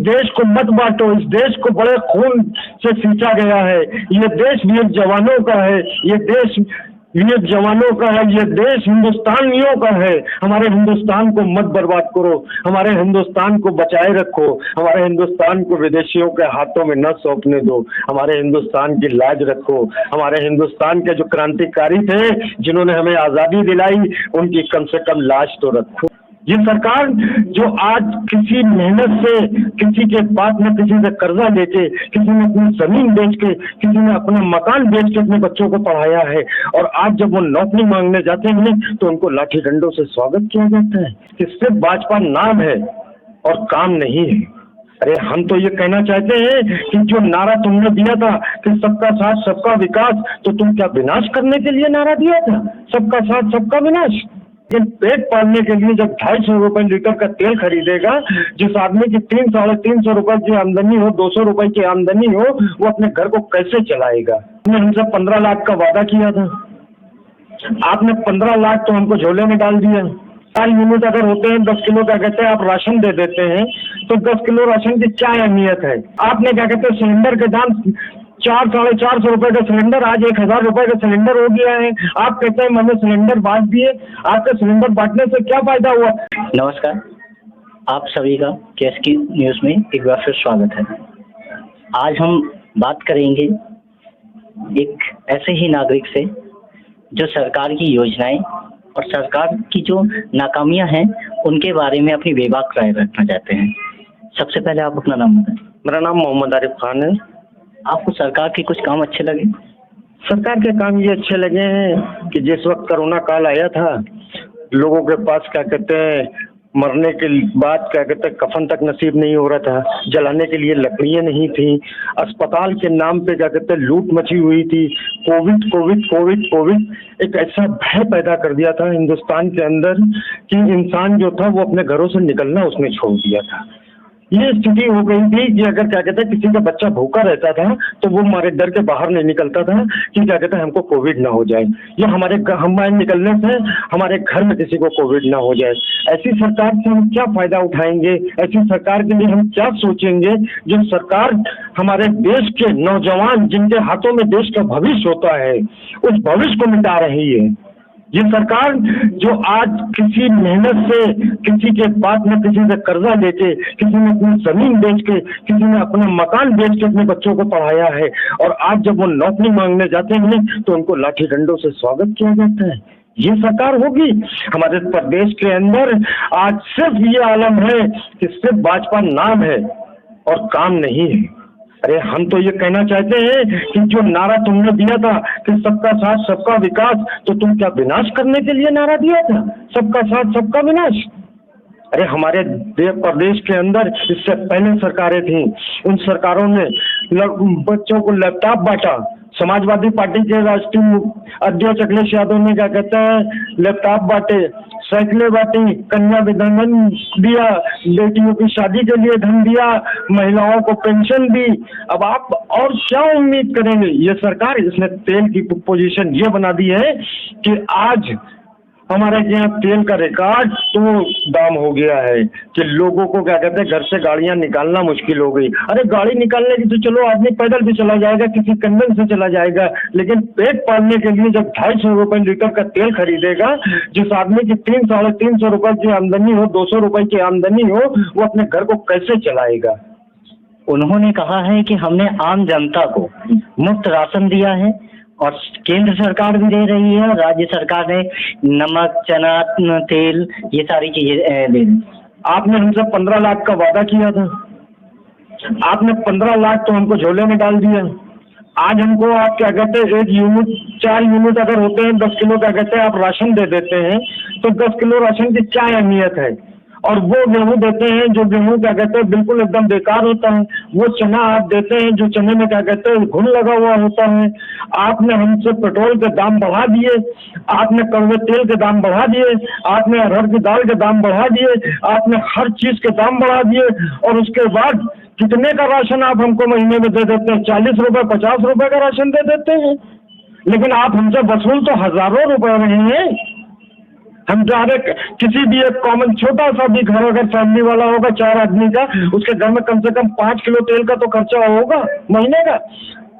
देश को मत बांटो, इस देश को बड़े खून से सींचा गया है। ये देश वीर जवानों का है, ये देश वीर जवानों का है, ये देश हिंदुस्तानियों का है। हमारे हिंदुस्तान को मत बर्बाद करो, हमारे हिंदुस्तान को बचाए रखो, हमारे हिंदुस्तान को विदेशियों के हाथों में न सौंपने दो, हमारे हिंदुस्तान की लाज रखो। हमारे हिंदुस्तान के जो क्रांतिकारी थे, जिन्होंने हमें आज़ादी दिलाई, उनकी कम से कम लाज तो रखो। ये सरकार जो आज किसी मेहनत से, किसी के पास में किसी से कर्जा लेके, किसी ने अपनी जमीन बेच के, किसी ने अपना मकान बेच के अपने बच्चों को पढ़ाया है, और आज जब वो नौकरी मांगने जाते हैं तो उनको लाठी डंडों से स्वागत किया जाता है कि सिर्फ भाजपा नाम है और काम नहीं है। अरे हम तो ये कहना चाहते हैं कि जो नारा तुमने दिया था कि सबका साथ सबका विकास, तो तुम क्या विनाश करने के लिए नारा दिया था? सबका साथ सबका विनाश। लेकिन पेट पालने के लिए जब 250 रुपए लीटर का तेल खरीदेगा, जिस आदमी की 300-350 रुपए की आमदनी हो, 200 रुपए की आमदनी हो, वो अपने घर को कैसे चलाएगा? आपने हमसे 15 लाख का वादा किया था, आपने 15 लाख तो हमको झोले में डाल दिया। 4 यूनिट अगर होते हैं 10 किलो क्या कहते हैं आप राशन दे देते हैं, तो 10 किलो राशन की क्या अहमियत है? आपने क्या कहते हैं सिलेंडर के दाम 400-450 रुपए का सिलेंडर आज 1000 रुपए का सिलेंडर हो गया है। आप कहते हैं मैंने सिलेंडर बांट दिए, आपके सिलेंडर बांटने से क्या फायदा हुआ? नमस्कार, आप सभी का केएसके न्यूज़ में एक बार फिर स्वागत है। आज हम बात करेंगे एक ऐसे ही नागरिक से जो सरकार की योजनाएं और सरकार की जो नाकामियां हैं उनके बारे में अपनी बेबाक राय रखना चाहते हैं। सबसे पहले आप अपना नाम बताएं। मेरा नाम मोहम्मद आरिफ खान है। आपको सरकार के कुछ काम अच्छे लगे? सरकार के काम ये अच्छे लगे हैं कि जिस वक्त कोरोना काल आया था, लोगों के पास क्या कहते हैं मरने के बाद क्या कहते हैं कफन तक नसीब नहीं हो रहा था, जलाने के लिए लकड़ियाँ नहीं थी, अस्पताल के नाम पे क्या कहते हैं लूट मची हुई थी। कोविड कोविड कोविड कोविड एक ऐसा भय पैदा कर दिया था हिंदुस्तान के अंदर कि इंसान जो था वो अपने घरों से निकलना उसने छोड़ दिया था। ये स्थिति हो गई थी कि अगर क्या कहते हैं किसी का बच्चा भूखा रहता था तो वो हमारे डर के बाहर नहीं निकलता था कि क्या कहते हैं हमको कोविड ना हो जाए, या हमारे निकलने से हमारे घर में किसी को कोविड ना हो जाए। ऐसी सरकार से हम क्या फायदा उठाएंगे? ऐसी सरकार के लिए हम क्या सोचेंगे जो सरकार हमारे देश के नौजवान जिनके हाथों में देश का भविष्य होता है, उस भविष्य को मिटा रही है। ये सरकार जो आज किसी मेहनत से, किसी के पास में किसी से कर्जा लेके, किसी ने अपनी जमीन बेच के, किसी ने अपना मकान बेच के अपने बच्चों को पढ़ाया है, और आज जब वो नौकरी मांगने जाते हैं तो उनको लाठी डंडों से स्वागत किया जाता है। ये सरकार होगी हमारे प्रदेश के अंदर? आज सिर्फ ये आलम है कि सिर्फ भाजपा नाम है और काम नहीं है। अरे हम तो ये कहना चाहते हैं कि जो नारा तुमने दिया था कि सबका साथ सबका विकास, तो तुम क्या विनाश करने के लिए नारा दिया था? सबका साथ सबका विनाश। अरे हमारे प्रदेश के अंदर इससे पहले सरकारें थीं, उन सरकारों ने बच्चों को लैपटॉप बांटा। समाजवादी पार्टी के राष्ट्रीय अध्यक्ष अखिलेश यादव ने क्या कहते हैं लैपटॉप बांटे, साइकिलें बांटी, कन्या विधन दिया, बेटियों की शादी के लिए धन दिया, महिलाओं को पेंशन दी। अब आप और क्या उम्मीद करेंगे? ये सरकार इसने तेल की पोजीशन ये बना दी है कि आज हमारे यहाँ तेल का रिकॉर्ड तो दाम हो गया है कि लोगों को क्या कहते हैं घर से गाड़ियाँ निकालना मुश्किल हो गई। अरे गाड़ी निकालने की तो चलो आदमी पैदल भी चला जाएगा, किसी कन्वेंस से चला जाएगा, लेकिन पेट पालने के लिए जब 250 रुपए लीटर का तेल खरीदेगा, जिस आदमी की 300-350 रुपए की आमदनी हो, 200 रुपए की आमदनी हो, वो अपने घर को कैसे चलाएगा? उन्होंने कहा है कि हमने आम जनता को मुफ्त राशन दिया है और केंद्र सरकार भी दे रही है और राज्य सरकार ने नमक, चना, तेल, ये सारी चीजें दे रही। आपने हमसे 15 लाख का वादा किया था, आपने 15 लाख तो हमको झोले में डाल दिया। आज हमको आप क्या कहते हैं 4 यूनिट अगर होते हैं 10 किलो क्या कहते हैं आप राशन दे देते हैं, तो 10 किलो राशन की क्या अहमियत है? और वो गेहूं देते हैं जो गेहूं क्या कहते हैं बिल्कुल एकदम बेकार होता है। वो चना आप देते हैं जो चने में क्या कहते हैं घुन लगा हुआ होता है। आपने हमसे पेट्रोल के दाम बढ़ा दिए, आपने कड़वे तेल के दाम बढ़ा दिए, आपने अरहर की दाल के दाम बढ़ा दिए, आपने हर चीज के दाम बढ़ा दिए, और उसके बाद कितने का राशन आप हमको महीने में दे देते हैं? 40 रुपए 50 रुपए का राशन दे देते हैं, लेकिन आप हमसे वसूल तो हजारों रुपए रहे हैं, हम डायरेक्ट किसी भी एक कॉमन छोटा सा भी घर अगर फैमिली वाला होगा 4 आदमी का, उसके घर में कम से कम 5 किलो तेल का तो खर्चा होगा महीने का।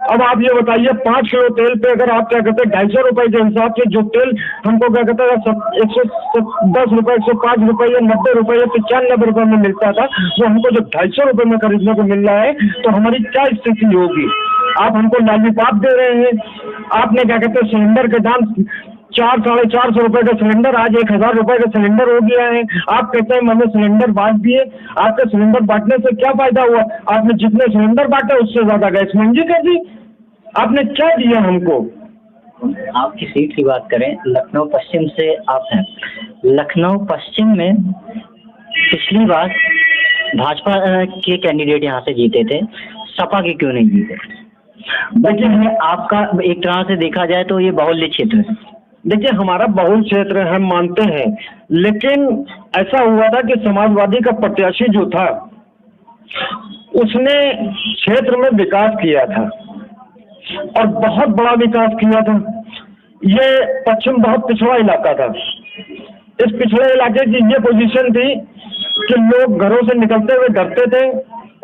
अब आप ये बताइए 5 किलो तेल पे अगर आप क्या कहते हैं 250 रुपए के हिसाब से जो तेल हमको क्या कहते हैं 110 रुपए, 105 रुपए या 90 रुपए या 95 रुपए में मिलता था, वो हमको जो 250 रुपए में खरीदने को मिल रहा है, तो हमारी क्या स्थिति होगी। आप हमको लॉलीपॉप दे रहे हैं, आपने क्या कहते हैं सिलेंडर के दाम 400-450 रुपए का सिलेंडर आज 1000 रुपए का सिलेंडर हो गया है। आप कहते हैं मैंने सिलेंडर बांट दिए, आपके सिलेंडर बांटने से क्या फायदा हुआ। आपने जितने सिलेंडर बांटे उससे ज्यादा गैस महंगी कर दी। आपने क्या दिया हमको। आपकी सीट की बात करें, लखनऊ पश्चिम से आप हैं। लखनऊ पश्चिम में पिछली बार भाजपा के कैंडिडेट यहाँ से जीते थे, सपा के क्यों नहीं जीते। देखिए आपका एक तरह से देखा जाए तो ये बाहुल्य क्षेत्र है। देखिए हमारा बहुल क्षेत्र है, हम मानते हैं, लेकिन ऐसा हुआ था कि समाजवादी का प्रत्याशी जो था उसने क्षेत्र में विकास किया था और बहुत बड़ा विकास किया था। ये पश्चिम बहुत पिछड़ा इलाका था। इस पिछड़े इलाके की ये पोजीशन थी कि लोग घरों से निकलते हुए डरते थे,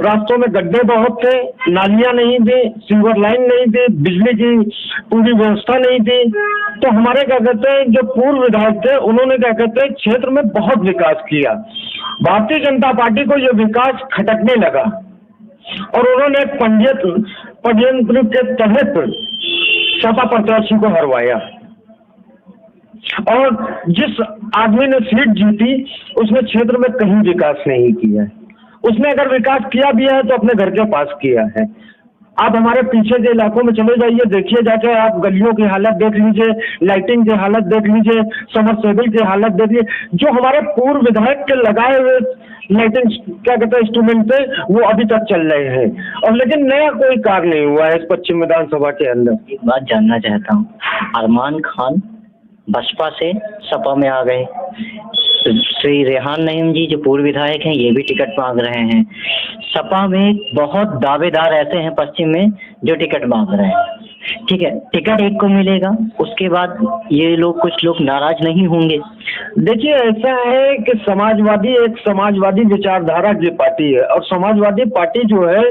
रास्तों में गड्ढे बहुत थे, नालियां नहीं थी, सीवर लाइन नहीं थी, बिजली की पूरी व्यवस्था नहीं थी। तो हमारे क्या कहते हैं जो पूर्व विधायक थे उन्होंने क्या कहते हैं क्षेत्र में बहुत विकास किया। भारतीय जनता पार्टी को यह विकास खटकने लगा और उन्होंने षड्यंत्र के तहत सपा प्रत्याशी को हरवाया और जिस आदमी ने सीट जीती उसने क्षेत्र में कहीं विकास नहीं किया। उसने अगर विकास किया भी है तो अपने घर के पास किया है। आप हमारे पीछे के इलाकों में चले जाइए, देखिए जाके आप गलियों की हालत देख लीजिए, लाइटिंग की हालत देख लीजिए, समरसेबल की हालत देखिए। जो हमारे पूर्व विधायक के लगाए हुए लाइटिंग क्या कहते हैं इंस्ट्रूमेंट थे वो अभी तक चल रहे हैं और लेकिन नया कोई कार्य नहीं हुआ है इस पश्चिम विधानसभा के अंदर। एक बात जानना चाहता हूँ, अरमान खान बसपा से सपा में आ गए, श्री रेहान नईम जी जो पूर्व विधायक हैं ये भी टिकट मांग रहे हैं। सपा में बहुत दावेदार ऐसे हैं पश्चिम में जो टिकट मांग रहे हैं। ठीक है, टिकट एक को मिलेगा, उसके बाद ये लोग कुछ लोग नाराज नहीं होंगे। देखिए ऐसा है कि समाजवादी एक समाजवादी विचारधारा की पार्टी है और समाजवादी पार्टी जो है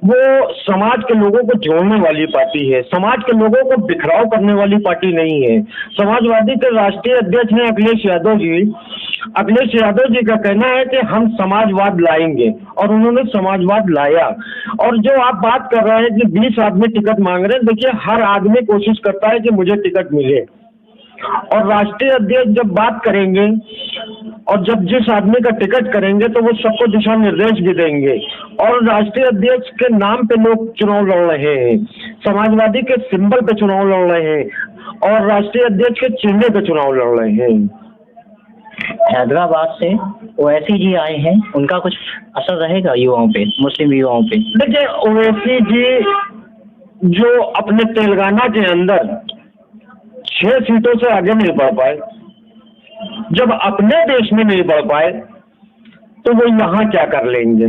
वो समाज के लोगों को जोड़ने वाली पार्टी है, समाज के लोगों को बिखराव करने वाली पार्टी नहीं है। समाजवादी के राष्ट्रीय अध्यक्ष हैं अखिलेश यादव जी। अखिलेश यादव जी का कहना है कि हम समाजवाद लाएंगे और उन्होंने समाजवाद लाया। और जो आप बात कर रहे हैं कि 20 आदमी टिकट मांग रहे हैं, देखिए हर आदमी कोशिश करता है कि मुझे टिकट मिले और राष्ट्रीय अध्यक्ष जब बात करेंगे और जब जिस आदमी का टिकट करेंगे तो वो सबको दिशा निर्देश भी देंगे और राष्ट्रीय अध्यक्ष के नाम पे लोग चुनाव लड़ रहे हैं, समाजवादी के सिंबल पे चुनाव लड़ रहे हैं और राष्ट्रीय अध्यक्ष के चिन्ह पे चुनाव लड़ रहे हैं। हैदराबाद से ओवैसी जी आए हैं, उनका कुछ असर रहेगा युवाओं पे, मुस्लिम युवाओं पे। देखिए ओवैसी जी जो अपने तेलंगाना के अंदर 6 सीटों से आगे नहीं बढ़ पाए, जब अपने देश में नहीं बढ़ पाए तो वो यहाँ क्या कर लेंगे।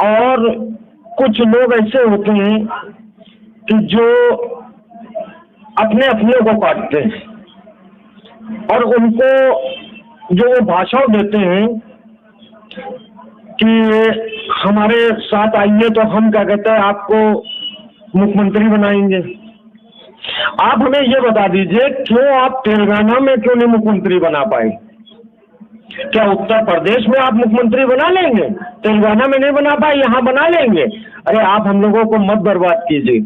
और कुछ लोग ऐसे होते हैं कि जो अपने अपने को काटते हैं और उनको जो वो भाषण देते हैं कि हमारे साथ आइए तो हम क्या कहते हैं आपको मुख्यमंत्री बनाएंगे। आप हमें ये बता दीजिए क्यों आप तेलंगाना में क्यों नहीं मुख्यमंत्री बना पाए। क्या उत्तर प्रदेश में आप मुख्यमंत्री बना लेंगे, तेलंगाना में नहीं बना पाए, यहाँ बना लेंगे। अरे आप हम लोगों को मत बर्बाद कीजिए,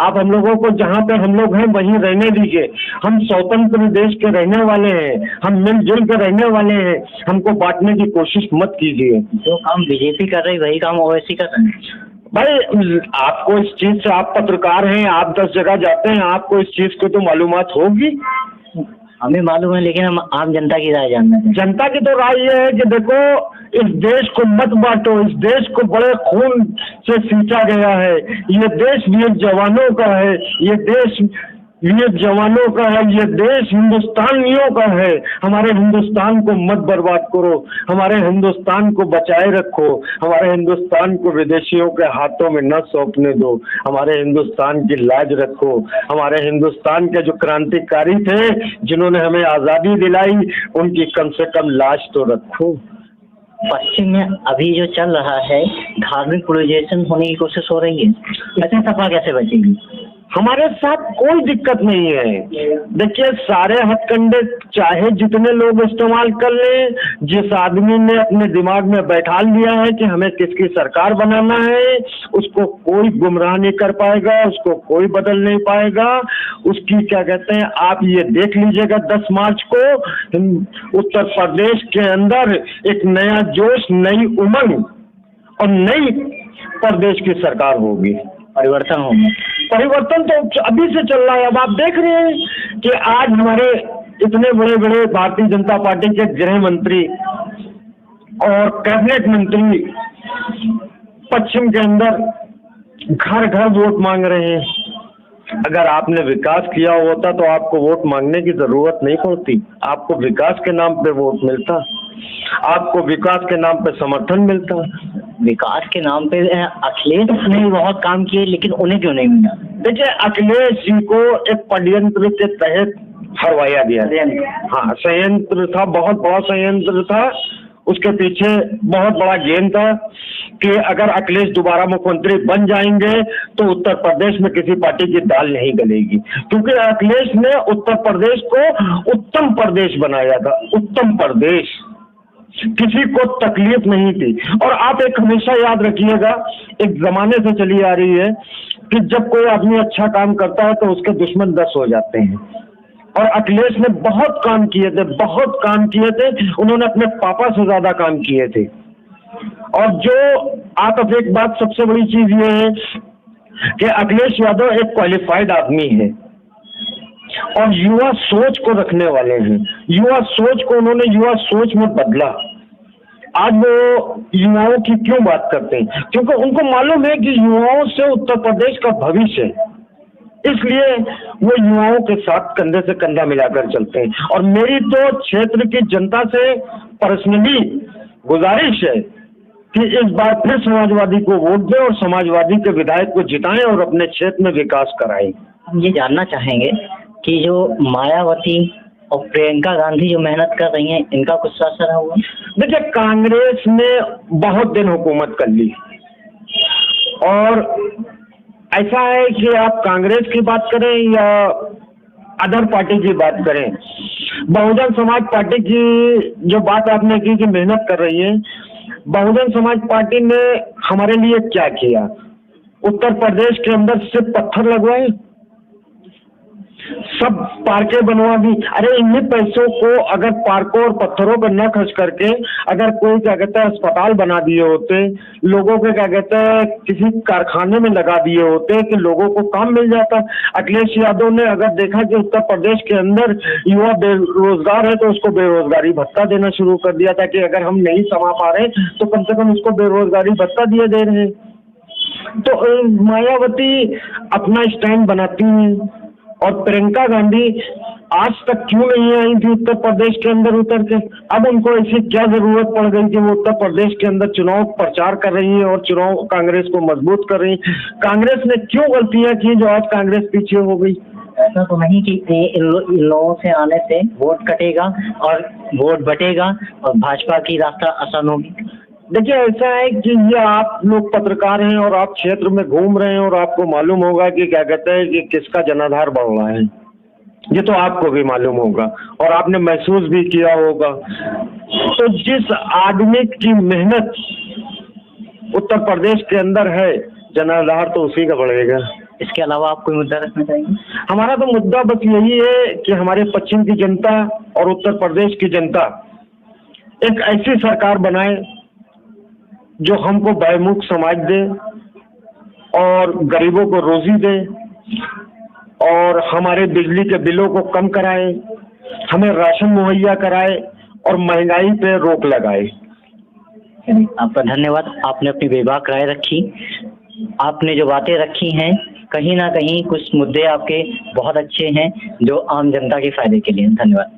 आप हम लोगों को जहाँ पे हम लोग हैं वहीं रहने दीजिए। हम स्वतंत्र देश के रहने वाले हैं, हम मिलजुल के रहने वाले हैं, हमको बांटने की कोशिश मत कीजिए। जो काम बीजेपी कर रही वही काम ओवैसी कर रहे हैं। भाई आपको इस चीज से, आप पत्रकार हैं, आप 10 जगह जाते हैं, आपको इस चीज की तो मालूमात होगी। हमें मालूम है लेकिन हम आम जनता की राय जानना चाहते हैं। जनता की तो राय ये है कि देखो इस देश को मत बांटो, इस देश को बड़े खून से सींचा गया है, ये देश वीर जवानों का है, ये देश ये जवानों का है, ये देश हिंदुस्तानियों का है। हमारे हिंदुस्तान को मत बर्बाद करो, हमारे हिंदुस्तान को बचाए रखो, हमारे हिंदुस्तान को विदेशियों के हाथों में न सौंपने दो, हमारे हिंदुस्तान की लाज रखो। हमारे हिंदुस्तान के जो क्रांतिकारी थे, जिन्होंने हमें आज़ादी दिलाई, उनकी कम से कम लाज तो रखो। पश्चिम में अभी जो चल रहा है, धार्मिक पोलराइजेशन होने की कोशिश हो रही है, ऐसे सपा कैसे बचेगी? हमारे साथ कोई दिक्कत नहीं है। देखिए, सारे हथकंडे चाहे जितने लोग इस्तेमाल कर लें, जिस आदमी ने अपने दिमाग में बैठा लिया है कि हमें किसकी सरकार बनाना है, उसको कोई गुमराह नहीं कर पाएगा, उसको कोई बदल नहीं पाएगा। उसकी क्या कहते हैं, आप ये देख लीजिएगा 10 मार्च को उत्तर प्रदेश के अंदर एक नया जोश, नई उमंग और नई प्रदेश की सरकार होगी। परिवर्तन होगा। परिवर्तन तो अभी से चल रहा है। अब आप देख रहे हैं कि आज हमारे इतने बड़े बड़े भारतीय जनता पार्टी के गृह मंत्री और कैबिनेट मंत्री पश्चिम के अंदर घर घर वोट मांग रहे हैं। अगर आपने विकास किया होता तो आपको वोट मांगने की जरूरत नहीं पड़ती, आपको विकास के नाम पे वोट मिलता, आपको विकास के नाम पे समर्थन मिलता। विकास के नाम पे अखिलेश ने बहुत काम किए, लेकिन उन्हें क्यों नहीं मिला? देखिए, अखिलेश जी को एक षड्यंत्र के तहत हरवाया गया। हाँ, संयंत्र था, बहुत बड़ा संयंत्र था, उसके पीछे बहुत बड़ा गेम था कि अगर अखिलेश दोबारा मुख्यमंत्री बन जाएंगे तो उत्तर प्रदेश में किसी पार्टी की दाल नहीं गलेगी, क्योंकि अखिलेश ने उत्तर प्रदेश को उत्तम प्रदेश बनाया था। उत्तम प्रदेश, किसी को तकलीफ नहीं थी। और आप एक हमेशा याद रखिएगा, एक जमाने से चली आ रही है कि जब कोई आदमी अच्छा काम करता है तो उसके दुश्मन 10 हो जाते हैं। और अखिलेश ने बहुत काम किए थे, बहुत काम किए थे, उन्होंने अपने पापा से ज्यादा काम किए थे। और जो आप अब एक बात सबसे बड़ी चीज ये है कि अखिलेश यादव एक क्वालिफाइड आदमी है और युवा सोच को रखने वाले हैं। युवा सोच को उन्होंने युवा सोच में बदला। आज वो युवाओं की क्यों बात करते हैं? क्योंकि उनको मालूम है कि युवाओं से उत्तर प्रदेश का भविष्य है, इसलिए वो युवाओं के साथ कंधे से कंधा मिलाकर चलते हैं। और मेरी तो क्षेत्र की जनता से पर्सनली गुजारिश है कि इस बार फिर समाजवादी को वोट दें और समाजवादी के विधायक को जिताएं और अपने क्षेत्र में विकास कराएं। हम ये जानना चाहेंगे कि जो मायावती और प्रियंका गांधी जो मेहनत कर रही हैं, इनका कुछ असर हुआ? देखिए, कांग्रेस ने बहुत दिन हुकूमत कर ली और ऐसा है कि आप कांग्रेस की बात करें या अदर पार्टी की बात करें, बहुजन समाज पार्टी की जो बात आपने की कि मेहनत कर रही है, बहुजन समाज पार्टी ने हमारे लिए क्या किया? उत्तर प्रदेश के अंदर सिर्फ पत्थर लगवाए, सब पार्कें बनवा दी। अरे इन्हीं पैसों को अगर पार्कों और पत्थरों पर न खर्च करके अगर कोई क्या कहता है अस्पताल बना दिए होते, लोगों के क्या कहते हैं किसी कारखाने में लगा दिए होते कि लोगों को काम मिल जाता। अखिलेश यादव ने अगर देखा कि उत्तर प्रदेश के अंदर युवा बेरोजगार है तो उसको बेरोजगारी भत्ता देना शुरू कर दिया था कि अगर हम नहीं समा पा रहे तो कम से कम उसको बेरोजगारी भत्ता दिए दे रहे हैं। तो मायावती अपना स्टैंड बनाती हैं और प्रियंका गांधी आज तक क्यों नहीं आई थी उत्तर प्रदेश के अंदर उतर के? अब उनको ऐसी क्या जरूरत पड़ गई कि वो उत्तर प्रदेश के अंदर चुनाव प्रचार कर रही है और चुनाव कांग्रेस को मजबूत कर रही है? कांग्रेस ने क्यों गलतियां की जो आज कांग्रेस पीछे हो गई? ऐसा तो नहीं कि इन लोगों से आने से वोट कटेगा और वोट बटेगा और भाजपा की रास्ता आसान होगी। देखिए, ऐसा है कि ये आप लोग पत्रकार हैं और आप क्षेत्र में घूम रहे हैं और आपको मालूम होगा कि क्या कहते हैं कि किसका जनाधार बढ़ रहा है, ये तो आपको भी मालूम होगा और आपने महसूस भी किया होगा। तो जिस आदमी की मेहनत उत्तर प्रदेश के अंदर है, जनाधार तो उसी का बढ़ेगा। इसके अलावा आप कोई मुद्दा रखना चाहेंगे? हमारा तो मुद्दा बस यही है कि हमारे पश्चिम की जनता और उत्तर प्रदेश की जनता एक ऐसी सरकार बनाए जो हमको बहुमुख समाज दे और गरीबों को रोजी दे और हमारे बिजली के बिलों को कम कराए, हमें राशन मुहैया कराए और महंगाई पे रोक लगाए। आपका धन्यवाद, आपने अपनी बेबाक राय रखी। आपने जो बातें रखी हैं कहीं ना कहीं कुछ मुद्दे आपके बहुत अच्छे हैं जो आम जनता के फायदे के लिए हैं। धन्यवाद।